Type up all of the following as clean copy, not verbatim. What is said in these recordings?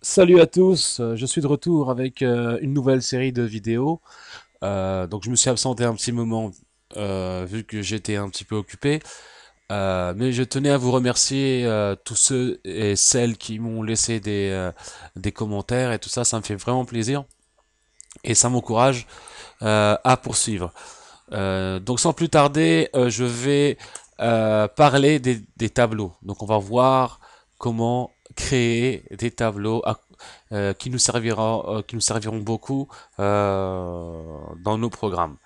Salut à tous, je suis de retour avec une nouvelle série de vidéos. Donc je me suis absenté un petit moment vu que j'étais un petit peu occupé. Mais je tenais à vous remercier tous ceux et celles qui m'ont laissé des commentaires et tout ça, ça me fait vraiment plaisir et ça m'encourage à poursuivre. Donc sans plus tarder, je vais parler des tableaux. Donc on va voir comment créer des tableaux qui nous serviront beaucoup dans nos programmes.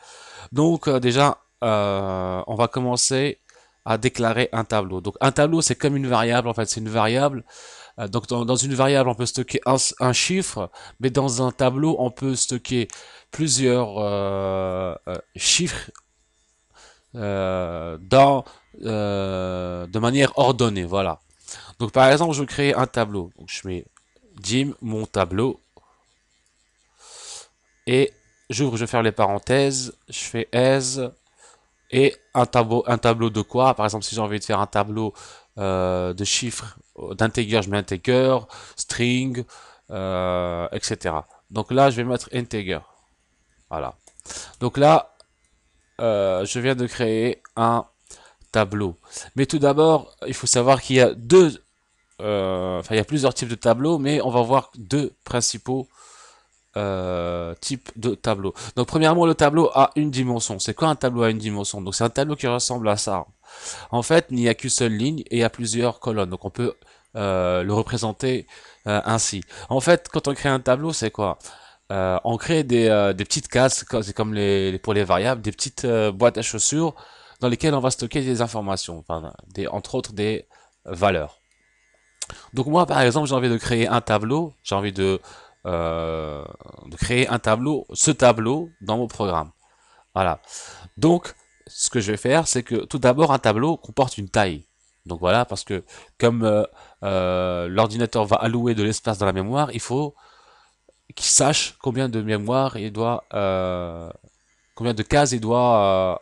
Donc déjà, on va commencer à déclarer un tableau. Donc un tableau, c'est comme une variable. En fait, c'est une variable. Donc dans une variable, on peut stocker un chiffre, mais dans un tableau, on peut stocker plusieurs chiffres de manière ordonnée. Voilà. Donc par exemple, je veux créer un tableau. Donc je mets Jim, mon tableau, et j'ouvre, je vais faire les parenthèses, je fais as, et un tableau de quoi? Par exemple, si j'ai envie de faire un tableau de chiffres, d'integer, je mets integer, string, etc. Donc là, je vais mettre integer. Voilà. Donc là, je viens de créer un tableau. Mais tout d'abord, il faut savoir qu'il y a il y a plusieurs types de tableaux, mais on va voir deux principaux types de tableaux. Donc, premièrement, le tableau a une dimension. C'est quoi un tableau à une dimension? Donc, c'est un tableau qui ressemble à ça. En fait, il n'y a qu'une seule ligne et il y a plusieurs colonnes. Donc, on peut le représenter ainsi. En fait, quand on crée un tableau, c'est quoi? On crée des petites cases, c'est comme pour les variables, des petites boîtes à chaussures dans lesquelles on va stocker des informations, enfin, entre autres des valeurs. Donc moi, par exemple, j'ai envie de créer un tableau, j'ai envie de créer un tableau, ce tableau dans mon programme. Voilà. Donc, ce que je vais faire, c'est que tout d'abord, un tableau comporte une taille. Donc voilà, parce que comme l'ordinateur va allouer de l'espace dans la mémoire, il faut qu'il sache combien de mémoire il doit, combien de cases il doit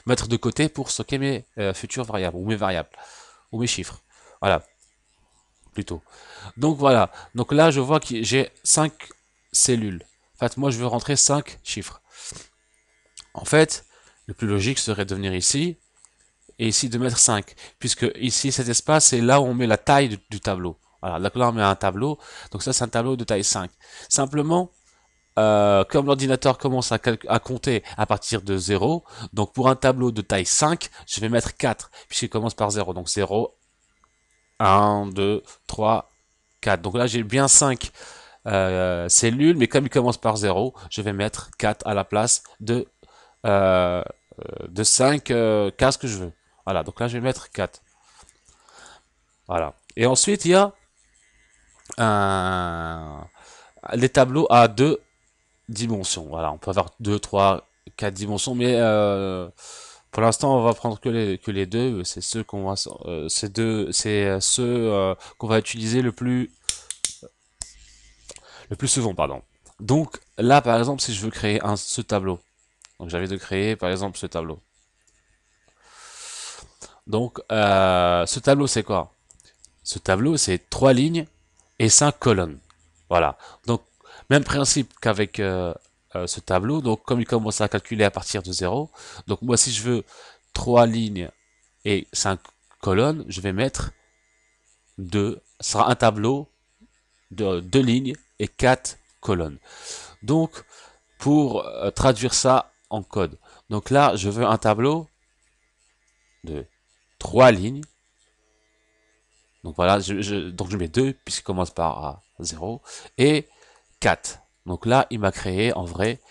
mettre de côté pour stocker mes futures variables ou mes variables ou mes chiffres. Voilà, plutôt. Donc voilà. Donc là, je vois que j'ai 5 cellules. En fait, moi, je veux rentrer 5 chiffres. En fait, le plus logique serait de venir ici et ici de mettre 5. Puisque ici, cet espace, c'est là où on met la taille du tableau. Voilà, donc là, on met un tableau. Donc ça, c'est un tableau de taille 5. Simplement, comme l'ordinateur commence à compter à partir de 0, donc pour un tableau de taille 5, je vais mettre 4, puisqu'il commence par 0. Donc 0, 1, 2, 3, 4. Donc là, j'ai bien 5 cellules, mais comme il commence par 0, je vais mettre 4 à la place euh, de 5 cases que je veux. Voilà, donc là, je vais mettre 4. Voilà. Et ensuite, il y a un, les tableaux à deux dimensions. Voilà, on peut avoir 2, 3, 4 dimensions, mais pour l'instant, on va prendre que les deux. C'est ceux qu'on va, c'est ceux qu'on va utiliser le plus souvent, pardon. Donc là, par exemple, si je veux créer ce tableau, donc j'avais de créer, par exemple, ce tableau. Donc ce tableau, c'est quoi? Ce tableau, c'est 3 lignes et 5 colonnes. Voilà. Donc même principe qu'avec ce tableau. Donc comme il commence à calculer à partir de 0, donc moi si je veux 3 lignes et 5 colonnes, je vais mettre 2. Ce sera un tableau de 2 lignes et 4 colonnes. Donc, pour traduire ça en code. Donc là, je veux un tableau de 3 lignes. Donc voilà, donc je mets 2 puisqu'il commence par 0 et 4. Donc là, il m'a créé en vrai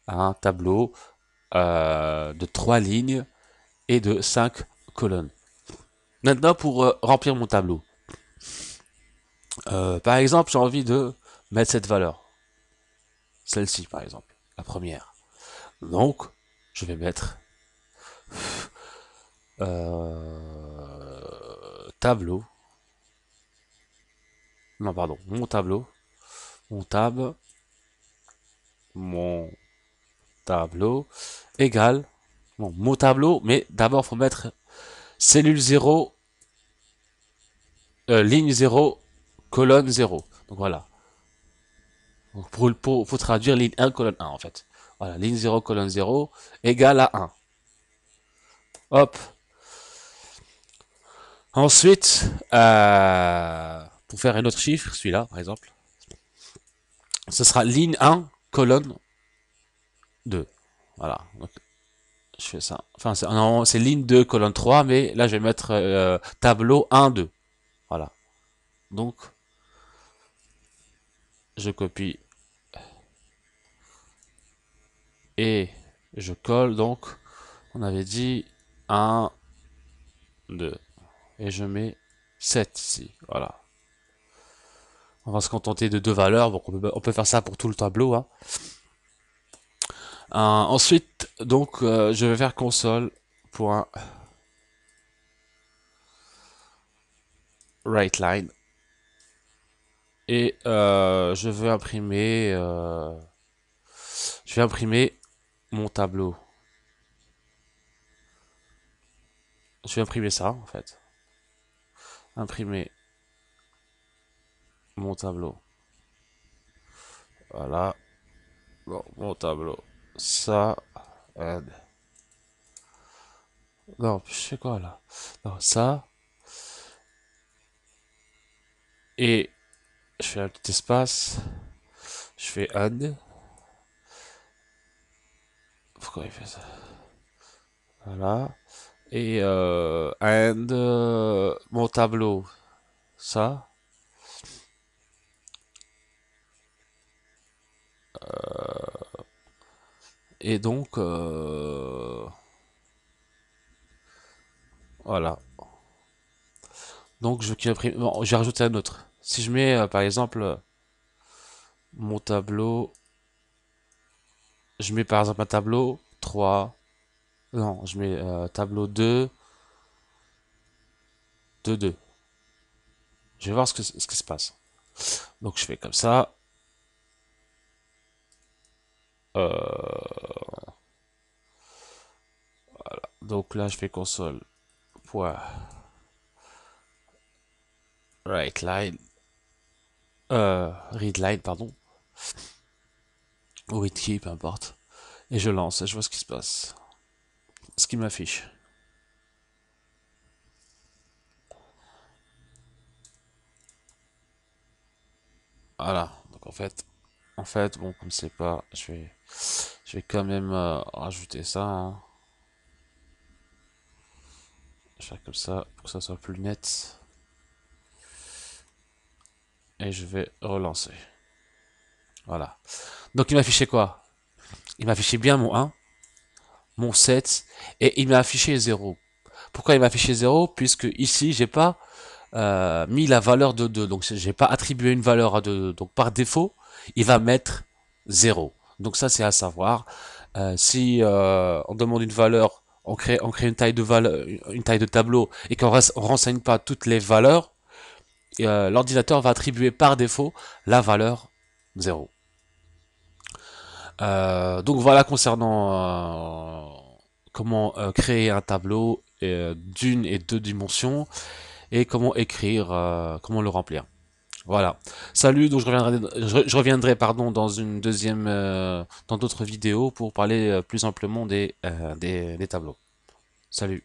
un tableau de 3 lignes et de 5 colonnes. Maintenant, pour remplir mon tableau, par exemple, j'ai envie de mettre cette valeur. Celle-ci, par exemple, la première. Donc, je vais mettre tableau. Non, pardon, mon tableau. Mon tab. Mon tableau égale mon tableau. Mais d'abord, il faut mettre cellule 0, ligne 0, colonne 0. Donc voilà. Donc pour traduire ligne 1, colonne 1 en fait. Voilà, ligne 0, colonne 0 égale à 1. Hop. Ensuite, pour faire un autre chiffre, celui-là par exemple, ce sera ligne 1, colonne 2. Voilà. Donc, je fais ça. Enfin, c'est ligne 2, colonne 3, mais là, je vais mettre tableau 1, 2. Voilà. Donc, je copie et je colle. Donc, on avait dit 1, 2. Et je mets 7 ici. Voilà. On va se contenter de deux valeurs. Donc, on peut faire ça pour tout le tableau. Hein. Ensuite, donc, je vais faire console. Point write line. Et je vais imprimer mon tableau. Je vais imprimer ça en fait. Imprimer mon tableau. Voilà. Bon, mon tableau. Ça. And... Non, je sais quoi là. Non, ça. Et je fais un petit espace. Je fais and. Pourquoi il fait ça? Voilà. Et and mon tableau. Ça. Et donc voilà. Donc je qui imprime. Bon, j'ai rajouté un autre. Si je mets par exemple mon tableau, je mets par exemple un tableau 3. Non, je mets tableau 2, 2, 2. Je vais voir ce qui se passe. Donc je fais comme ça. Donc là je fais console. Point. Write line. Read line, pardon. Ou read key, peu importe. Et je lance et je vois ce qui se passe. Ce qui m'affiche. Voilà. Donc en fait, bon, comme c'est pas, je vais quand même rajouter ça. Hein. Je vais faire comme ça pour que ça soit plus net. Et je vais relancer. Voilà. Donc il m'affichait quoi? Il m'affichait bien mon 1, mon 7, et il m'a affiché 0. Pourquoi il m'a affiché 0? Puisque ici, j'ai pas mis la valeur de 2. Donc j'ai pas attribué une valeur à 2. Donc par défaut, il va mettre 0. Donc ça, c'est à savoir. Si on demande une valeur, on crée une taille de valeur, une taille de tableau, et qu'on ne renseigne pas toutes les valeurs, l'ordinateur va attribuer par défaut la valeur 0. Donc voilà concernant comment créer un tableau d'une et deux dimensions et comment écrire, comment le remplir. Voilà. Salut, donc je reviendrai pardon dans une deuxième, dans d'autres vidéos pour parler plus amplement des tableaux. Salut.